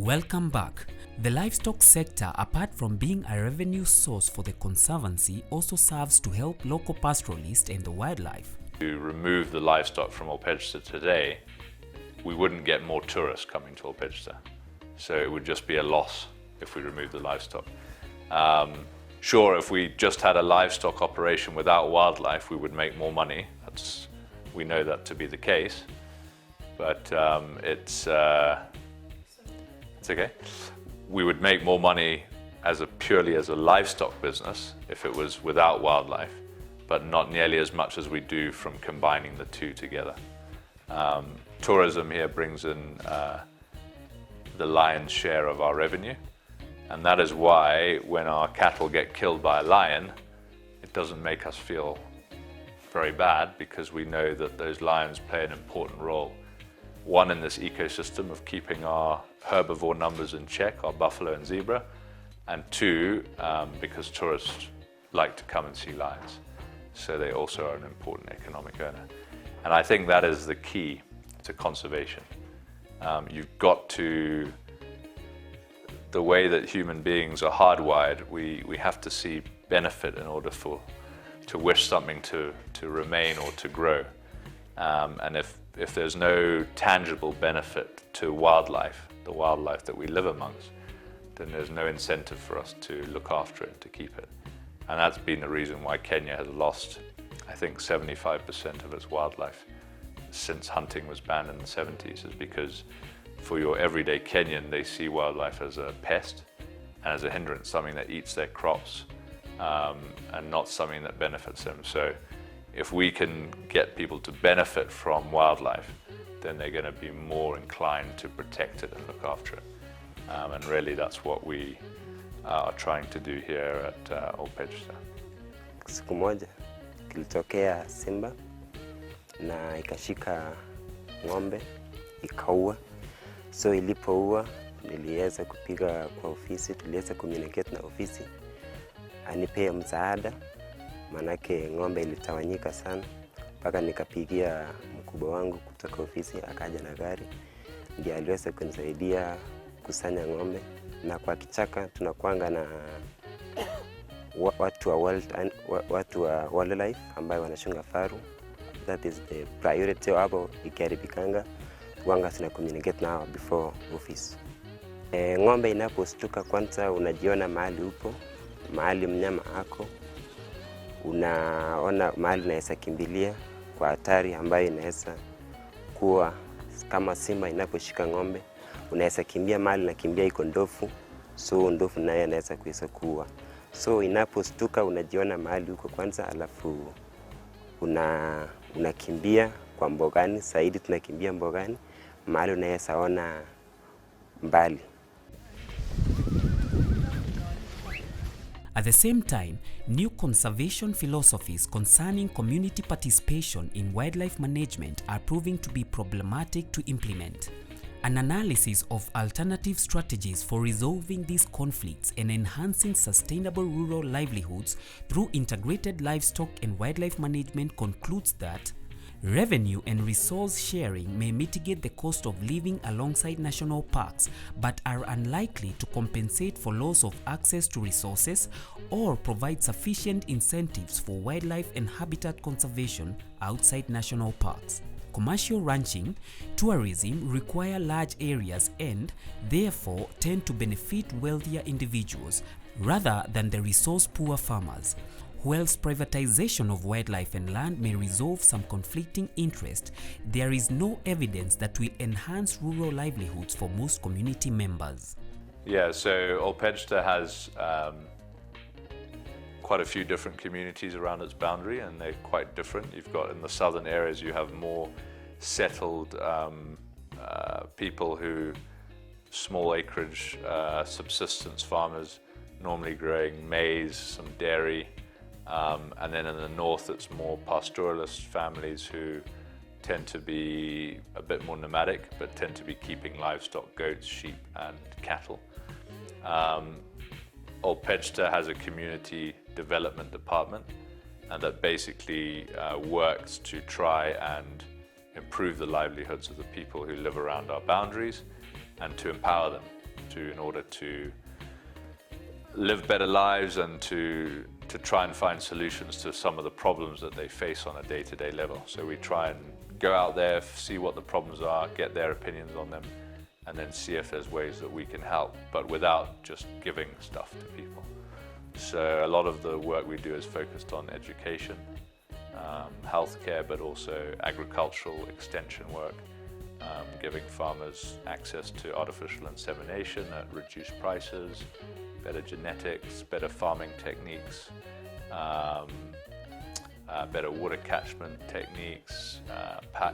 Welcome back. The livestock sector, apart from being a revenue source for the Conservancy, also serves to help local pastoralists and the wildlife. To remove the livestock from PAJETA today, we wouldn't get more tourists coming to PAJETA. So it would just be a loss if we removed the livestock. Sure, if we just had a livestock operation without wildlife, we would make more money. We know that to be the case, but it's okay. We would make more money purely as a livestock business if it was without wildlife, but not nearly as much as we do from combining the two together. Tourism here brings in the lion's share of our revenue, and that is why when our cattle get killed by a lion, it doesn't make us feel very bad, because we know that those lions play an important role. One, in this ecosystem of keeping our herbivore numbers in check, our buffalo and zebra, and two, because tourists like to come and see lions. So they also are an important economic earner. And I think that is the key to conservation. You've got to, the way that human beings are hardwired, we have to see benefit in order to wish something to remain or to grow. And if there's no tangible benefit to wildlife, the wildlife that we live amongst, then there's no incentive for us to look after it, to keep it. And that's been the reason why Kenya has lost, I think, 75% of its wildlife since hunting was banned in the 70s, is because for your everyday Kenyan, they see wildlife as a pest and as a hindrance, something that eats their crops, and not something that benefits them. So if we can get people to benefit from wildlife, then they're going to be more inclined to protect it and look after it. And really that's what we are trying to do here at PAJETA. Siku moja kilitokea simba na ikashika ng'ombe ikaua. So ilipoua niliweza kupiga kwa ofisi, tuliweza communicate na ofisi anipee msaada, manake ng'ombe ilitawanyika sana, mpaka nikapigia mkubwa wangu kutoka ofisi, akaja na gari ndiye aliweza kunisaidia kusanya ng'ombe. Na kwa kichaka tunakuanga na watu wa wildlife ambayo wanachunga faru. That is the priority. Hapo ikiharibikanga wanga tuna communicate nao before office. Ng'ombe inapostuka, kwanza unajiona mahali upo, mahali mnyama ako, unaona mahali unaweza kimbilia kwa hatari ambayo inaweza kuwa kama simba inaposhika ng'ombe, unaweza kimbia mahali na kimbia iko ndovu, so ndovu naye anaweza kuweza kuua. So inapostuka unajiona mahali uko kwanza, alafu unakimbia kwa mbogani, zaidi tunakimbia mbogani, mahali unaweza ona mbali. At the same time, new conservation philosophies concerning community participation in wildlife management are proving to be problematic to implement. An analysis of alternative strategies for resolving these conflicts and enhancing sustainable rural livelihoods through integrated livestock and wildlife management concludes that revenue and resource sharing may mitigate the cost of living alongside national parks, but are unlikely to compensate for loss of access to resources or provide sufficient incentives for wildlife and habitat conservation outside national parks. Commercial ranching, tourism require large areas and, therefore, tend to benefit wealthier individuals rather than the resource-poor farmers. Whilst privatization of wildlife and land may resolve some conflicting interest, there is no evidence that will enhance rural livelihoods for most community members. Yeah, so PAJETA has quite a few different communities around its boundary, and they're quite different. You've got, in the southern areas, you have more settled people who, small acreage subsistence farmers, normally growing maize, some dairy. And then in the north, it's more pastoralist families who tend to be a bit more nomadic, but tend to be keeping livestock, goats, sheep, and cattle. PAJETA has a community development department, and that basically works to try and improve the livelihoods of the people who live around our boundaries and to empower them. in order to live better lives and to try and find solutions to some of the problems that they face on a day-to-day level. So we try and go out there, see what the problems are, get their opinions on them, and then see if there's ways that we can help, but without just giving stuff to people. So a lot of the work we do is focused on education, healthcare, but also agricultural extension work, giving farmers access to artificial insemination at reduced prices, better genetics, better farming techniques, better water catchment techniques,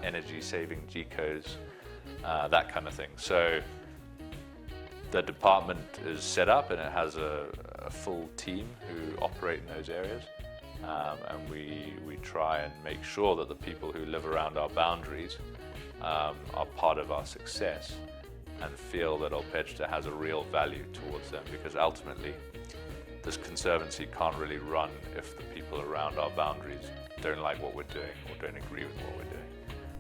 energy saving GECOs, that kind of thing. So the department is set up and it has a full team who operate in those areas. And we try and make sure that the people who live around our boundaries are part of our success and feel that PAJETA has a real value towards them, because ultimately this conservancy can't really run if the people around our boundaries don't like what we're doing or don't agree with what we're doing.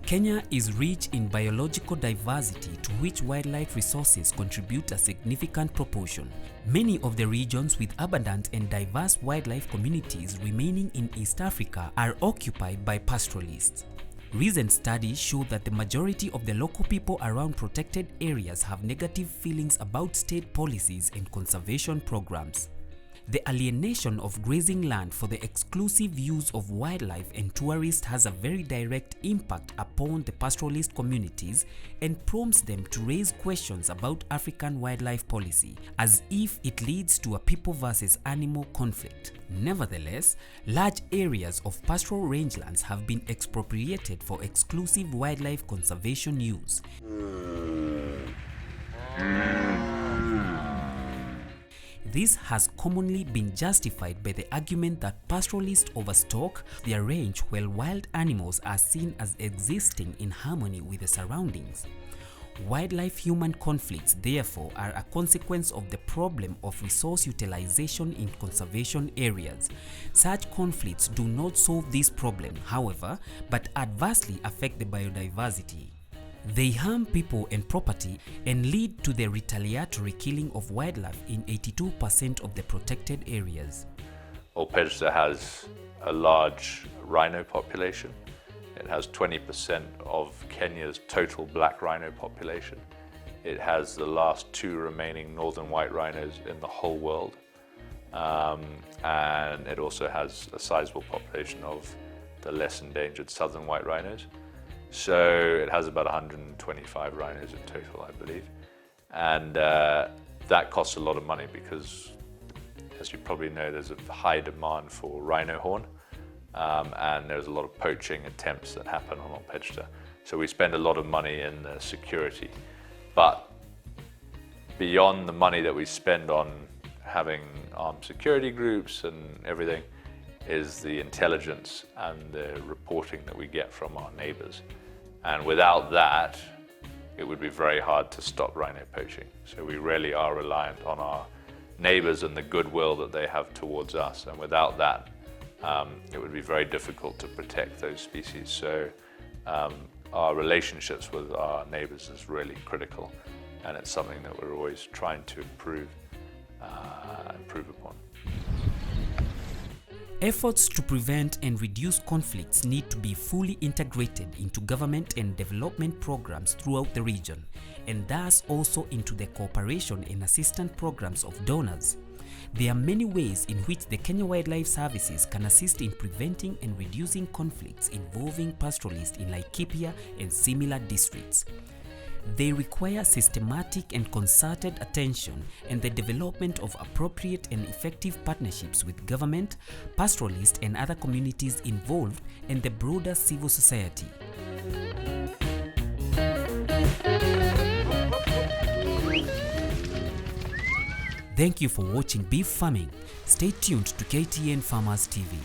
Kenya is rich in biological diversity to which wildlife resources contribute a significant proportion. Many of the regions with abundant and diverse wildlife communities remaining in East Africa are occupied by pastoralists. Recent studies show that the majority of the local people around protected areas have negative feelings about state policies and conservation programs. The alienation of grazing land for the exclusive use of wildlife and tourists has a very direct impact upon the pastoralist communities and prompts them to raise questions about African wildlife policy, as if it leads to a people versus animal conflict. Nevertheless, large areas of pastoral rangelands have been expropriated for exclusive wildlife conservation use. This has commonly been justified by the argument that pastoralists overstock their range while wild animals are seen as existing in harmony with the surroundings. Wildlife-human conflicts, therefore, are a consequence of the problem of resource utilization in conservation areas. Such conflicts do not solve this problem, however, but adversely affect the biodiversity. They harm people and property and lead to the retaliatory killing of wildlife in 82% of the protected areas. PAJETA has a large rhino population. It has 20% of Kenya's total black rhino population. It has the last 2 remaining northern white rhinos in the whole world. And it also has a sizable population of the less endangered southern white rhinos. So it has about 125 rhinos in total, I believe. And that costs a lot of money because, as you probably know, there's a high demand for rhino horn. And there's a lot of poaching attempts that happen on PAJETA. So we spend a lot of money in the security. But beyond the money that we spend on having armed security groups and everything, is the intelligence and the reporting that we get from our neighbors. And without that, it would be very hard to stop rhino poaching. So we really are reliant on our neighbors and the goodwill that they have towards us. And without that, it would be very difficult to protect those species. So our relationships with our neighbors is really critical. And it's something that we're always trying to improve upon. Efforts to prevent and reduce conflicts need to be fully integrated into government and development programs throughout the region, and thus also into the cooperation and assistance programs of donors. There are many ways in which the Kenya Wildlife Services can assist in preventing and reducing conflicts involving pastoralists in Laikipia and similar districts. They require systematic and concerted attention and the development of appropriate and effective partnerships with government, pastoralists and other communities involved, and the broader civil society. Thank you for watching Beef Farming. Stay tuned to KTN Farmers TV.